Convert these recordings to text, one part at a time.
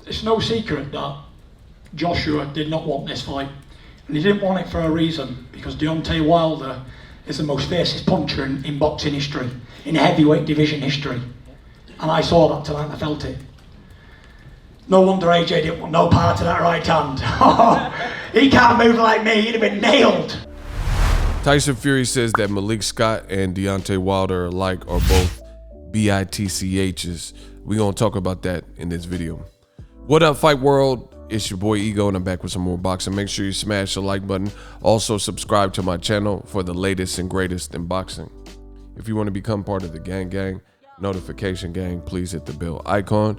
it's no secret that Joshua did not want this fight. And he didn't want it for a reason, because Deontay Wilder is the most fiercest puncher in boxing history, in heavyweight division history. And I saw that tonight and I felt it. No wonder AJ didn't want no part of that right hand. He can't move like me, he'd have been nailed. Tyson Fury says that Malik Scott and Deontay Wilder alike are both BITCHs. We're going to talk about that in this video. What up, Fight World? It's your boy Ego, and I'm back with some more boxing. Make sure you smash the like button. Also, subscribe to my channel for the latest and greatest in boxing. If you want to become part of the gang, notification gang, please hit the bell icon.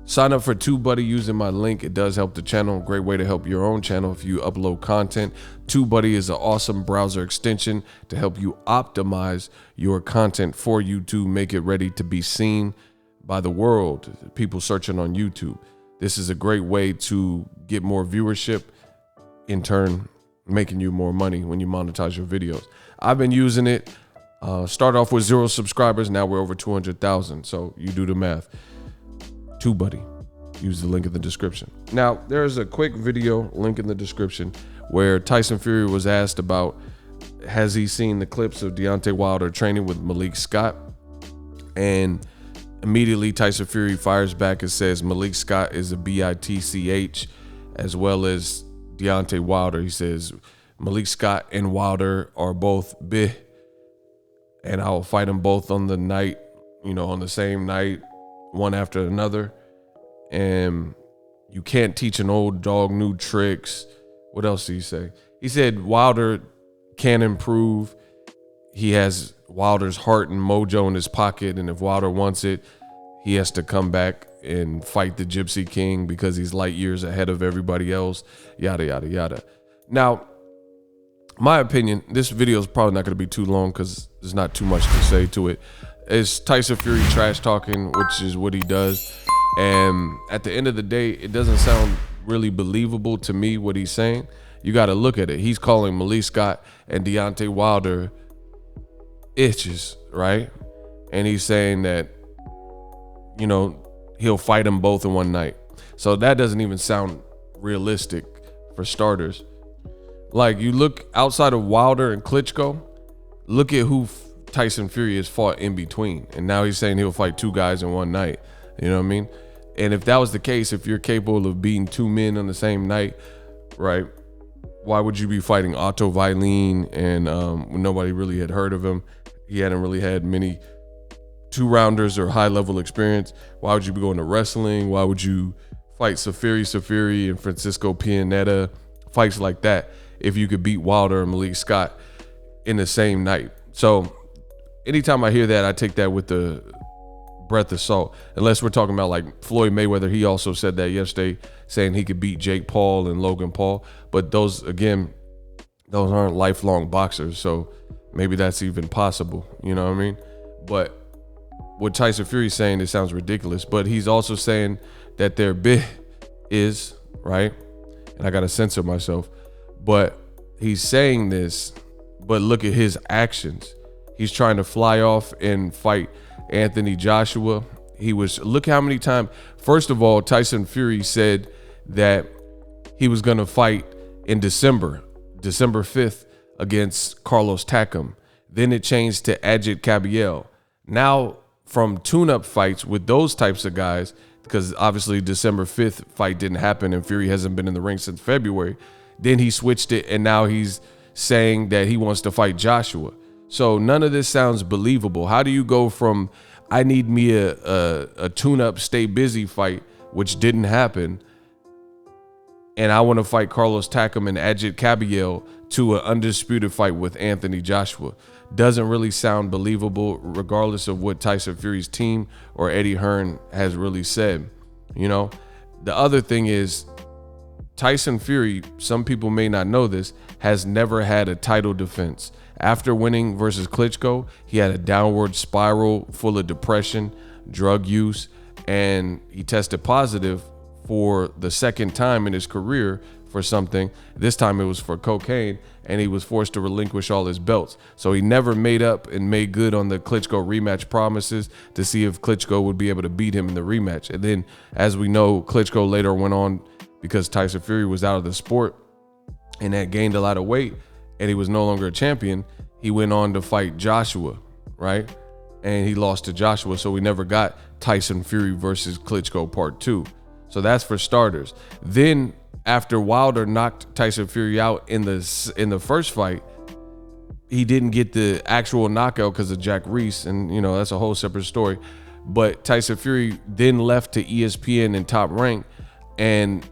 Sign up for TubeBuddy using my link. It does help the channel. Great way to help your own channel if you upload content. TubeBuddy is an awesome browser extension to help you optimize your content for YouTube, make it ready to be seen by the world, people searching on YouTube. This is a great way to get more viewership, in turn making you more money when you monetize your videos. I've been using it. Started off with 0 subscribers. Now we're over 200,000. So you do the math. TubeBuddy. Use the link in the description. Now, there's a quick video, link in the description, where Tyson Fury was asked about, has he seen the clips of Deontay Wilder training with Malik Scott? And immediately Tyson Fury fires back and says Malik Scott is a BITCH, as well as Deontay Wilder. He says Malik Scott and Wilder are both bih, and I will fight them both on the night, on the same night, one after another. And you can't teach an old dog new tricks. What else did he say? He said Wilder can improve. He has Wilder's heart and mojo in his pocket, and if Wilder wants it, he has to come back and fight the Gypsy King because he's light years ahead of everybody else, yada, yada, yada. Now, my opinion, this video is probably not going to be too long because there's not too much to say to it. It's Tyson Fury trash talking, which is what he does. And at the end of the day, it doesn't sound really believable to me what he's saying. You got to look at it. He's calling Malik Scott and Deontay Wilder itches, right? And he's saying that, he'll fight them both in one night. So that doesn't even sound realistic for starters. Like, you look outside of Wilder and Klitschko, look at who Tyson Fury has fought in between. And now he's saying he'll fight 2 guys in one night. You know what I mean? And if that was the case, if you're capable of beating 2 men on the same night, right, why would you be fighting Otto Wallin and nobody really had heard of him? He hadn't really had many 2-rounders or high-level experience. Why would you be going to wrestling? Why would you fight Safiri and Francisco Pianetta, fights like that, if you could beat Wilder and Malik Scott in the same night? So anytime I hear that, I take that with the breath of salt, unless we're talking about like Floyd Mayweather. He also said that yesterday, saying he could beat Jake Paul and Logan Paul. But those aren't lifelong boxers, so maybe that's even possible. You know what I mean? But what Tyson Fury's saying, it sounds ridiculous. But he's also saying that their bih is, right? And I got to censor myself. But he's saying this, but look at his actions. He's trying to fly off and fight Anthony Joshua. Look how many times. First of all, Tyson Fury said that he was going to fight in December 5th against Carlos Takam. Then it changed to Ajit Kabiel. Now, from tune-up fights with those types of guys, because obviously December 5th fight didn't happen and Fury hasn't been in the ring since February, then he switched it, and now he's saying that he wants to fight Joshua. So none of this sounds believable. How do you go from, I need me a tune-up, stay busy fight, which didn't happen, and I want to fight Carlos Takam and Ajit Kabiel, to an undisputed fight with Anthony Joshua? Doesn't really sound believable, regardless of what Tyson Fury's team or Eddie Hearn has really said. The other thing is, Tyson Fury, some people may not know this, has never had a title defense. After winning versus Klitschko, he had a downward spiral full of depression, drug use, and he tested positive for the second time in his career for something. This time it was for cocaine, and he was forced to relinquish all his belts. So he never made up and made good on the Klitschko rematch promises to see if Klitschko would be able to beat him in the rematch. And then, as we know, Klitschko later went on, because Tyson Fury was out of the sport and had gained a lot of weight and he was no longer a champion, he went on to fight Joshua, right? And he lost to Joshua, so we never got Tyson Fury versus Klitschko Part 2. So that's for starters. Then after Wilder knocked Tyson Fury out in the first fight, he didn't get the actual knockout because of Jack Reese, and you know that's a whole separate story. But Tyson Fury then left to ESPN and Top Rank and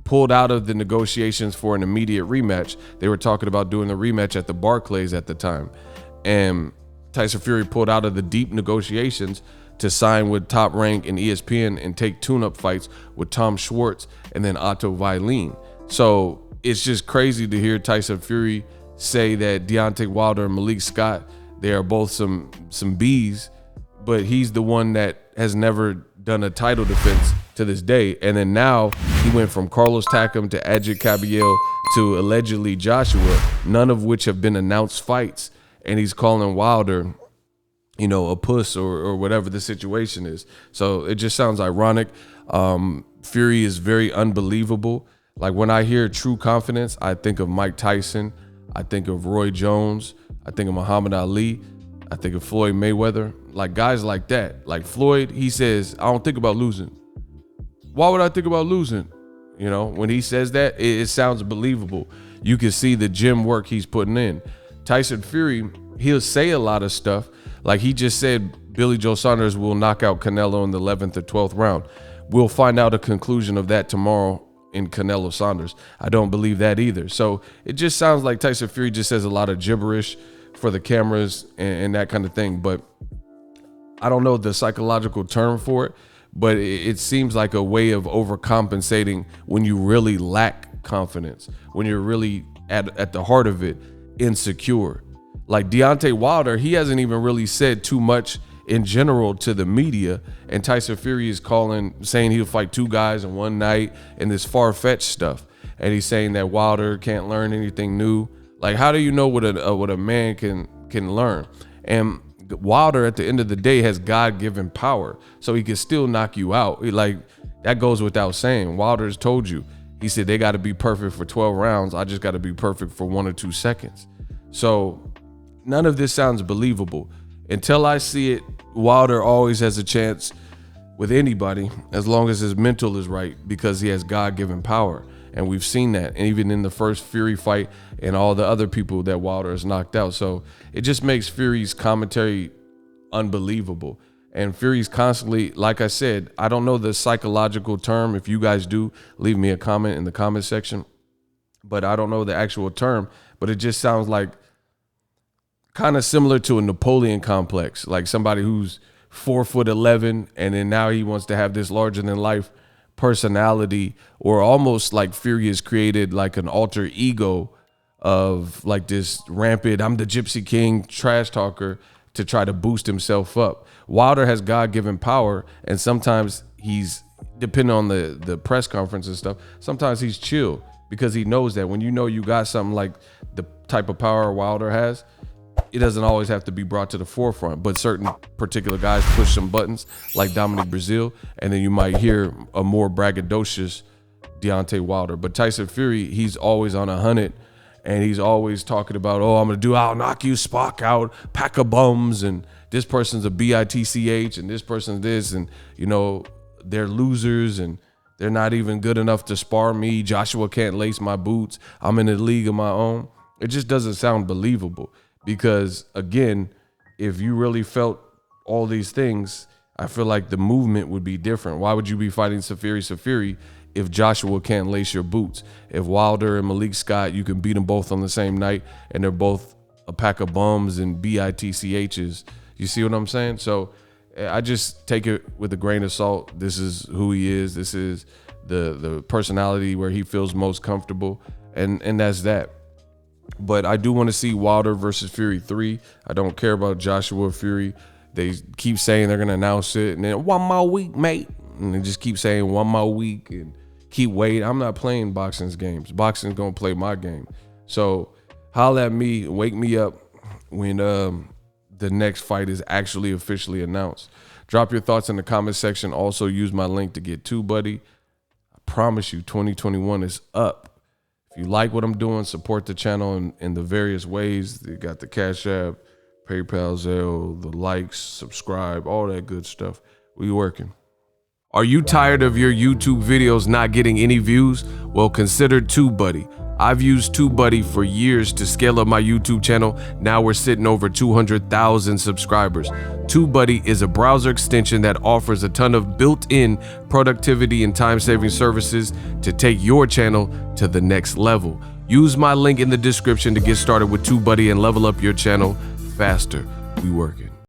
pulled out of the negotiations for an immediate rematch. They were talking about doing the rematch at the Barclays at the time, and Tyson Fury pulled out of the deep negotiations to sign with Top Rank and ESPN and take tune-up fights with Tom Schwartz and then Otto Weilin. So it's just crazy to hear Tyson Fury say that Deontay Wilder and Malik Scott, they are both some Bs, but he's the one that has never done a title defense to this day. And then now he went from Carlos Takam to Adjit Caballero to allegedly Joshua, none of which have been announced fights. And he's calling Wilder, you know, a puss or whatever the situation is. So it just sounds ironic. Fury is very unbelievable. Like when I hear true confidence, I think of Mike Tyson. I think of Roy Jones. I think of Muhammad Ali. I think of Floyd Mayweather. Like guys like that. Like Floyd, he says, I don't think about losing. Why would I think about losing? You know, when he says that, it sounds believable. You can see the gym work he's putting in. Tyson Fury, he'll say a lot of stuff. Like he just said, Billy Joe Saunders will knock out Canelo in the 11th or 12th round. We'll find out a conclusion of that tomorrow in Canelo Saunders. I don't believe that either. So it just sounds like Tyson Fury just says a lot of gibberish for the cameras and that kind of thing. But I don't know the psychological term for it, but it seems like a way of overcompensating when you really lack confidence, when you're really at the heart of it, insecure. Like Deontay Wilder, he hasn't even really said too much in general to the media, and Tyson Fury is saying he'll fight two guys in one night and this far-fetched stuff, and he's saying that Wilder can't learn anything new. Like, how do you know what a man can learn? And Wilder, at the end of the day, has God-given power, so he can still knock you out. Like, that goes without saying. Wilder's told you, he said they got to be perfect for 12 rounds. I just got to be perfect for 1 or 2 seconds. So none of this sounds believable. Until I see it, Wilder always has a chance with anybody as long as his mental is right, because he has God-given power. And we've seen that, and even in the first Fury fight and all the other people that Wilder has knocked out. So it just makes Fury's commentary unbelievable. And Fury's constantly, like I said, I don't know the psychological term. If you guys do, leave me a comment in the comment section. But I don't know the actual term, but it just sounds like kind of similar to a Napoleon complex, like somebody who's 4'11", and then now he wants to have this larger than life personality, or almost like Fury has created like an alter ego of like this rampant, I'm the Gypsy King trash talker, to try to boost himself up. Wilder has God-given power, and sometimes he's, depending on the press conference and stuff, sometimes he's chill, because he knows that when you know you got something like the type of power Wilder has, it doesn't always have to be brought to the forefront, but certain particular guys push some buttons, like Dominic Breazeale, and then you might hear a more braggadocious Deontay Wilder. But Tyson Fury, he's always on 100, and he's always talking about, oh, I'm gonna do, I'll knock you Spock out, pack of bums, and this person's a bitch, and this person's this, and you know, they're losers, and they're not even good enough to spar me. Joshua can't lace my boots. I'm in a league of my own. It just doesn't sound believable. Because again, if you really felt all these things, I feel like the movement would be different. Why would you be fighting Safiri if Joshua can't lace your boots? If Wilder and Malik Scott, you can beat them both on the same night, and they're both a pack of bums and bitchs. You see what I'm saying? So I just take it with a grain of salt. This is who he is. This is the personality where he feels most comfortable, and that's that. But I do want to see Wilder versus Fury 3. I don't care about Joshua Fury. They keep saying they're going to announce it. And then 1 more week, mate. And they just keep saying 1 more week and keep waiting. I'm not playing boxing's games. Boxing's gonna play my game. So holla at me, wake me up when the next fight is actually officially announced. Drop your thoughts in the comment section. Also use my link to get TUBEBUDDY. I promise you 2021 is up. If you like what I'm doing, support the channel in the various ways. You got the Cash App, PayPal, Zelle, the likes, subscribe, all that good stuff. We working. Are you tired of your YouTube videos not getting any views? Well, consider TUBEBUDDY. I've used TUBEBUDDY for years to scale up my YouTube channel. Now we're sitting over 200,000 subscribers. TUBEBUDDY is a browser extension that offers a ton of built-in productivity and time-saving services to take your channel to the next level. Use my link in the description to get started with TUBEBUDDY and level up your channel faster. We working.